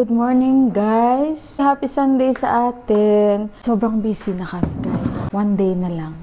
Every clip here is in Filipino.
Good morning guys! Happy Sunday sa atin! Sobrang busy na kami guys. One day na lang.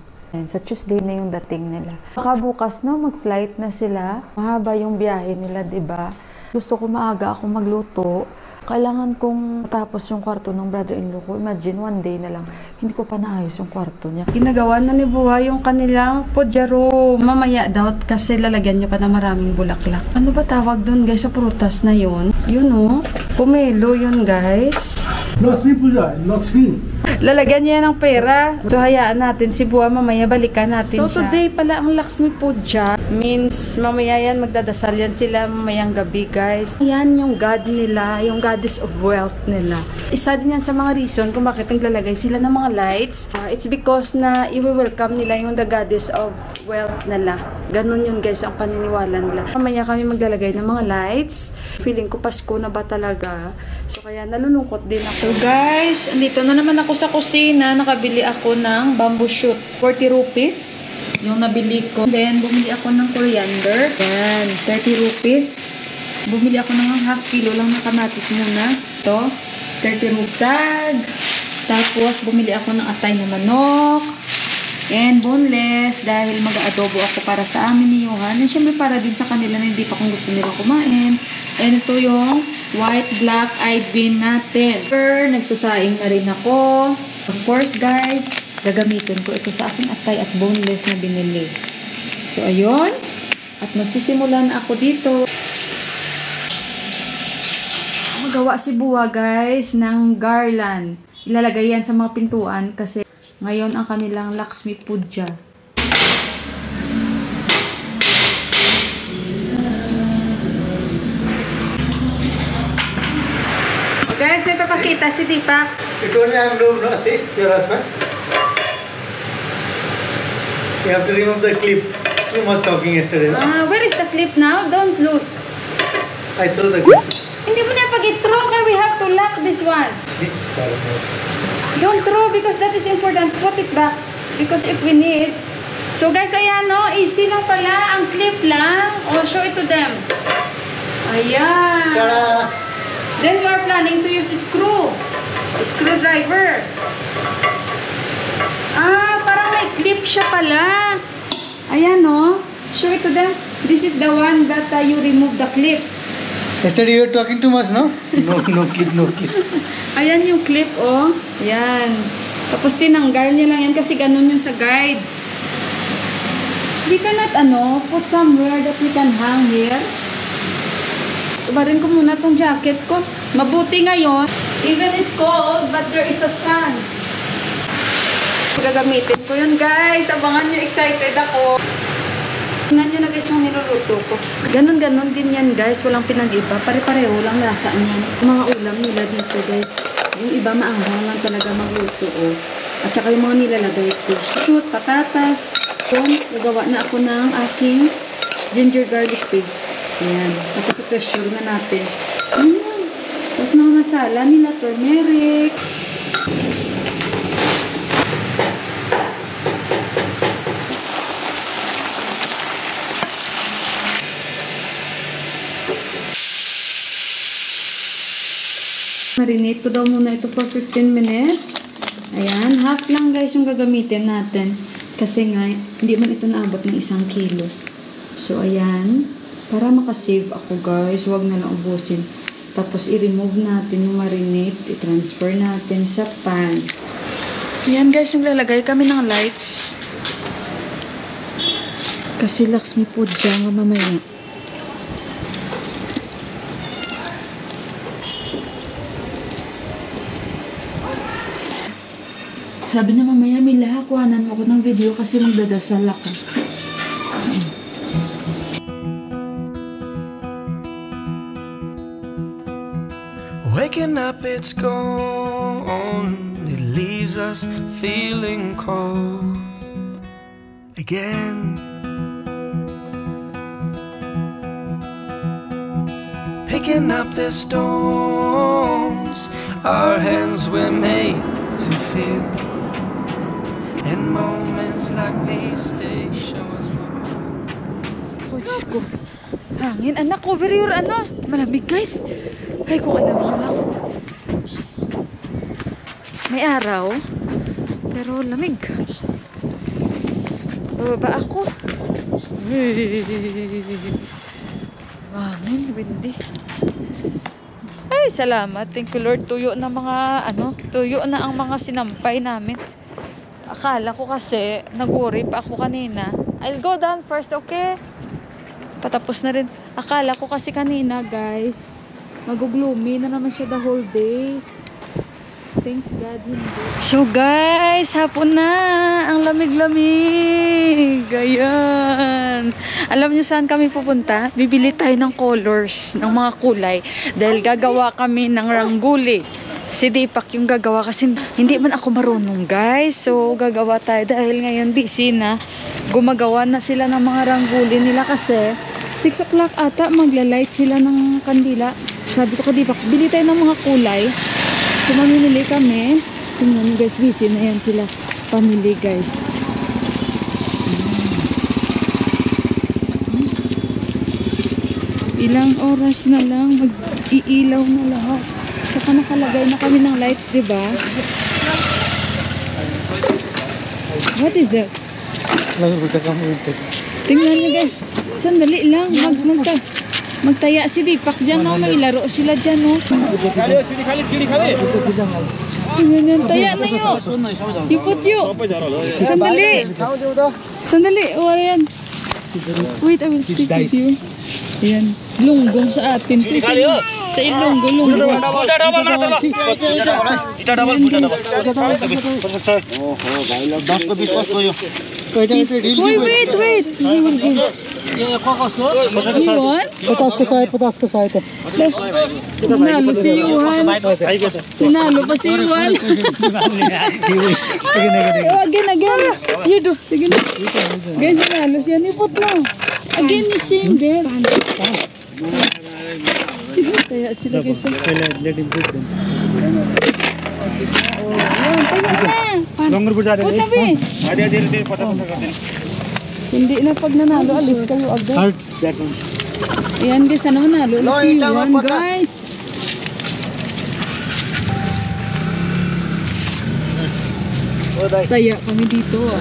Sa Tuesday na yung dating nila. Baka bukas no, mag-flight na sila. Mahaba yung biyahe nila, diba? Gusto ko maaga ako magluto. Kailangan kong matapos yung kwarto ng brother-in-law ko. Imagine, one day na lang. Hindi ko pa naayos yung kwarto niya. Ginagawa na ni Buha yung kanilang pojaro. Mamaya daw kasi lalagyan niya pa na maraming bulaklak. Ano ba tawag doon guys sa prutas na yun? Yun o. Pomelo yun guys. Lakshmi Puja, Lakshmi. Lalagyan niya ng pera. So, hayaan natin si Buha. Mamaya balikan natin siya. So, today pala ang Lakshmi Puja. Means, mamaya yan, magdadasal yan sila mamayang gabi, guys. Yan yung God nila, yung goddess of wealth nila. Isa din yan sa mga reason kung bakit naglalagay sila ng mga lights. It's because na i-welcome nila yung the goddess of wealth nila. Ganun yun, guys, ang paniniwala nila. Mamaya kami maglalagay ng mga lights. Feeling ko Pasko na ba talaga? So, kaya nalulungkot din ako. So, guys, andito na naman ako sa kusina. Nakabili ako ng bamboo shoot. 40 rupees. Yung nabili ko. Then, bumili ako ng coriander. Yan, 30 rupees. Bumili ako ng half kilo lang na kamatis muna. Ito, 30 rupees. Sag. Tapos, bumili ako ng atay na manok. And boneless dahil mag-adobo ako para sa amin ni Johan. And syempre para din sa kanila na hindi pa kung gusto nila kumain. And ito yung white black-eyed bean natin. Nagsasaing na rin ako. Of course guys, gagamitin ko ito sa aking atay at boneless na binili. So ayun. At magsisimula na ako dito. Magawa si Buha guys ng garland. Ilalagay yan sa mga pintuan kasi ngayon ang kanilang Lakshmi Puja. Guys, may papakita si Deepak. You told me I am no, see, your husband. You have to remove the clip. Too much talking yesterday. Where is the clip now? Don't lose. I threw the clip. Hindi mo na pag-i-throw kaya we have to lock this one. See? Don't throw because that is important. Put it back. Because if we need. So guys, ayan no. Easy lang pala. Ang clip lang. Oh, show it to them. Ayan. Ta-da! Then you are planning to use screw. Screwdriver. Parang may clip siya pala. Ayan no. Show it to them. This is the one that you remove the clip. Yesterday you were talking too much, no? No clip, no clip. Ayan yung clip, oh. Yan. Tapos tinanggal niya lang yan kasi ganun yung sa guide. We cannot, put somewhere that we can hang here. Tubarin ko muna tong jacket ko. Mabuti ngayon. Even it's cold, but there is a sun. Gagamitin ko yun, guys. Abangan nyo, excited ako. Tingnan nyo na guys yung niluluto ko. Ganon-ganon din yan guys. Walang pinag-iba. Pare-pareho lang lasa niyan. Mga ulam nila dito guys. Yung iba maanghang lang talaga magluto. Oh. At saka yung mga nilalagay ko. Shoot, patatas. Yun, nagawa na ako ng aking ginger garlic paste. Ayan. Tapos i-pressure na natin. Ayan. Tapos mga masala nila. Turmeric. Marinate ko daw muna ito for 15 minutes. Ayan, half lang guys yung gagamitin natin. Kasi nga, hindi man ito naabot ng 1 kilo. So, ayan. Para makasave ako guys, huwag na lang ubusin. Tapos, i-remove natin yung marinate. I-transfer natin sa pan. Ayan guys, yung lalagay kami ng lights. Kasi Lakshmi Puja nga mamaya. Sabi niya mamaya, Mila, kuhanan mo ko ng video kasi magdadasal ako. Waking up, it's gone. It leaves us feeling cold again. Picking up the stones our hands were made to feel. In moments like these, they show us what we've got. Oh, Diyos ko. Hangin, anak. Over your, Malamig, guys. Ay, kung alam mo lang. May araw. Pero lamig. Bababa ako. Hangin, windy. Ay, salamat. Thank you, Lord. Tuyo na tuyo na ang mga sinampay namin. Akala ko kasi, nag-worry pa ako kanina. I'll go down first, okay? Patapos na rin. Akala ko kasi kanina, guys, mag-gloomy na naman siya the whole day. Thanks God, hindi. So guys, hapon na. Ang lamig-lamig. Ayan. Alam nyo saan kami pupunta? Bibili tayo ng colors, ng mga kulay. Dahil gagawa kami ng rangguli. Si Deepak yung gagawa kasi hindi man ako marunong, guys. So gagawa tayo dahil ngayon busy na. Gumagawa na sila ng mga rangguli nila kasi 6 o'clock ata magla-light sila ng kandila. Sabi ko kay Deepak, bili tayo ng mga kulay. So mamimili kami. Tingnan nyo guys, busy na yan sila. Pamili guys. Ilang oras na lang mag-iilaw na lahat. Tsaka nakalagay na kami ng lights, diba? What is that? Tingnan nyo guys. Sandali lang. Magtaya si Deepak dyan, no? May laro sila dyan, no? Yan, taya na yun. Ipot yun. Sandali. Sandali. O, ayan. Wait, I will take video. Ayan. Lunggong sa atin. Sa ilonggo, lunggong. Wait. You want? 50 ko sa ito. Tinalo si Yuhan. Tinalo pa si Yuhan. Again. You do. Sige na. Guys, tinalo siya. Ipot na. Again, the same there. Kaya sila guys. Let him put them. Ayan, tayo na. Put na, be. Hindi na pag nanalo, alis kayo agad. Ayan guys, sana manalo ulit si Yuhan guys. Taya kami dito ah.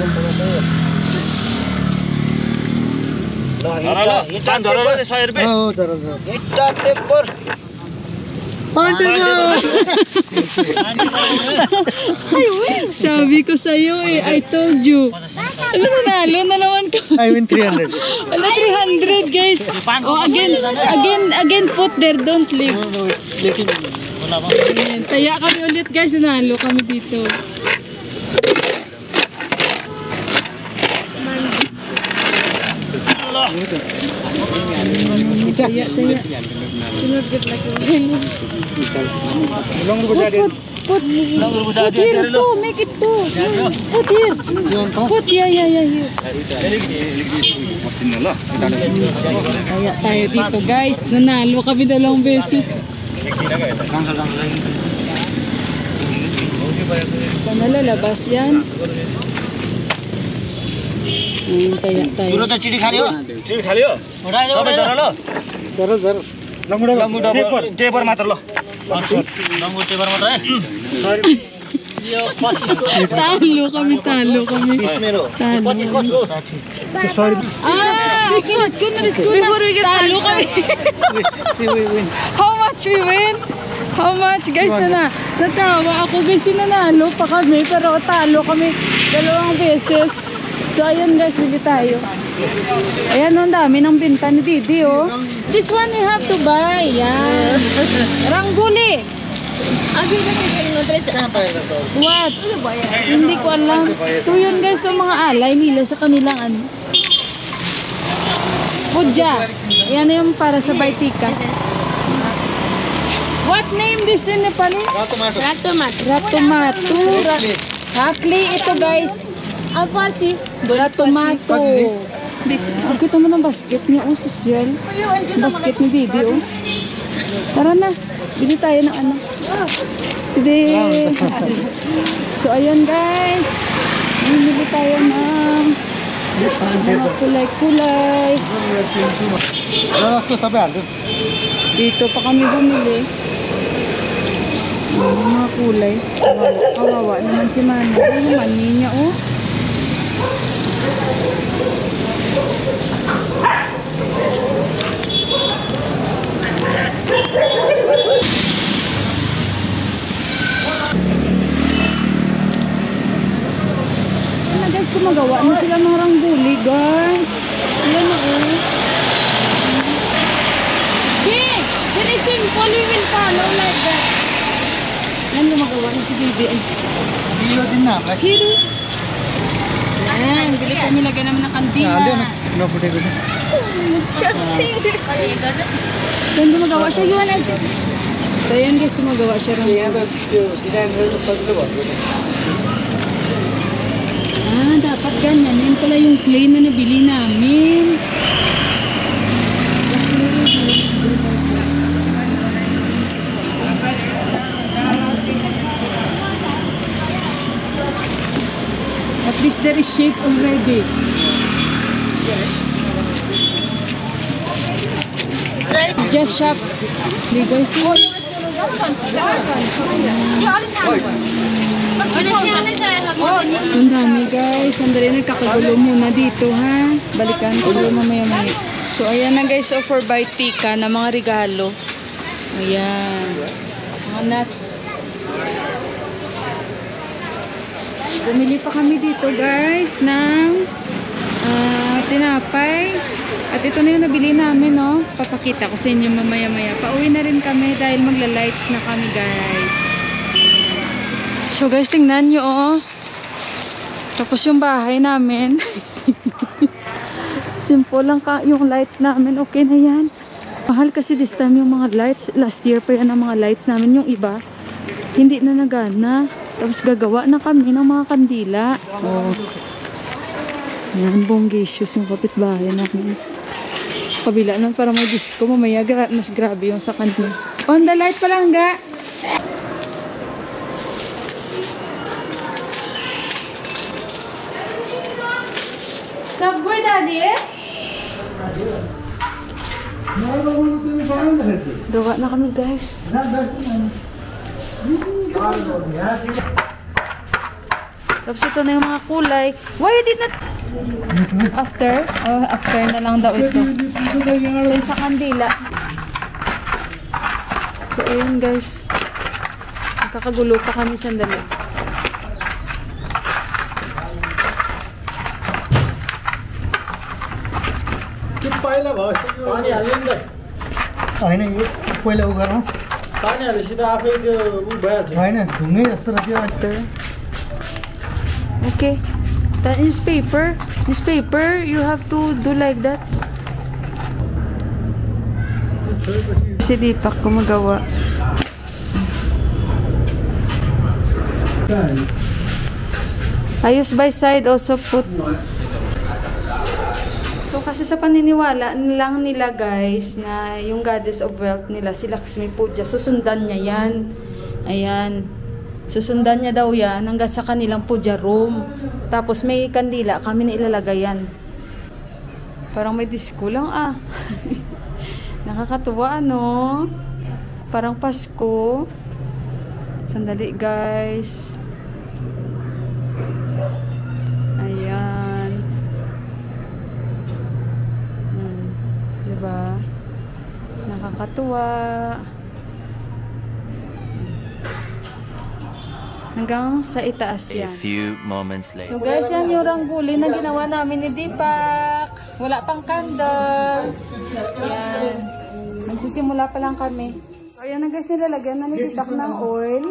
Sabi ko sa'yo eh, I told you. Ano nanalo na naman ko? I win 300. Ano 300 guys? Oh again put there, don't leave. Ayan, taya kami ulit guys, nanalo kami dito. Taya. Put here too, make it too. Put here. Put, yeah. Kaya tayo dito guys, nanalo kami 2 beses. Sana lalabas yan. Taya tayo. सुरत चिड़ी खा लियो उठाइ दे जरा लंगुडा टेपर मात्र ल लंगु टेपर मात्र है Talo kami. Talo. Okay, let's go na. Talo kami. How much we win? How much guys natawa ako guys, nanalo pa kami pero talo kami 2 beses. So ayun guys, bili tayo. Ayan, ang dami ng binta ni Didi oh. This one we have to buy. Yan. Rangguli. What? Hindi ko alam. So yun guys, so mga alay nila sa kanilang ano. Pudya. Yan yung para sa baitika. What name this in Nepali? Ratomatu. Hakli ito guys. Ratomato. Kita mo ng basket niya, oh, social. Basket ni Didi, oh. Tara na, bili tayo ng ano. Bili. So, ayan guys. Bili tayo ng mga kulay-kulay. Dito pa kami bumili. Mga gulay. Kawawa naman si Mano. Oh, yung mani niya, oh. Guys, kumagawa na sila ng rangguli, guys. Ayan na, oh. Hey, very simple. We will follow like that. Ayan, gumagawa na si Bibi. Hero din na. Hero. Ayan, bili kami lagyan naman ng kandila. No, putih ko siya. Ayan, gumagawa siya. So, ayan guys, gumagawa siya rangguli. Dapat ganyan. Yan pala yung clay na nabili namin. At least there is shape already. Just shop. Legal suit. So, ang dami guys. Sandali, nagkakagulo muna dito, ha? Balikan ko kayo mamaya-maya. So, ayan na guys. Offer by Tika na mga regalo. Ayan. Mga nuts. Bumili pa kami dito guys ng tinapay. At ito na yung nabili namin, no? Papakita ko sa inyo mamaya-maya. Pauwi na rin kami dahil magla-lights na kami, guys. So, guys, tingnan nyo, oh. Tapos yung bahay namin. Simple lang yung lights namin. Okay na yan. Mahal kasi this time yung mga lights. Last year pa yan ang mga lights namin. Yung iba, hindi na nagana. Tapos gagawa na kami ng mga kandila. Oh. Yan, bonggisius yung kapitbahay namin. Kabila nun para may disco. Mamaya mas grabe yung sa kanila. On the light pa lang, ga. Subway, daddy, eh? Dawa na kami, guys. Tapos ito na yung mga kulay. Why you did not... After? Oh, after na lang daw ito. So, sa kandila. So, ayun guys. Nakakagulo pa kami sandali. Okay. The newspaper, you have to do like that. Si Deepak gumagawa. Ayos by side also put. So kasi sa paniniwala lang nila guys na yung goddess of wealth nila si Lakshmi Puja, susundan niya yan. Ayan. Susundan niya daw yan hanggang sa kanilang puja room. Tapos may kandila kami na ilalagay yan. Parang may disco lang, ah. Nakakatuwa, ano? Parang Pasko. Sandali, guys. Ayan. Diba? Nakakatuwa. Hanggang sa itaas yan. A few moments later. So guys, yan yung rangguli na ginawa namin ni Deepak. Wala pang candle. Yan. Magsisimula pa lang kami. So ayan na guys, nilalagyan na ni Deepak ng oil.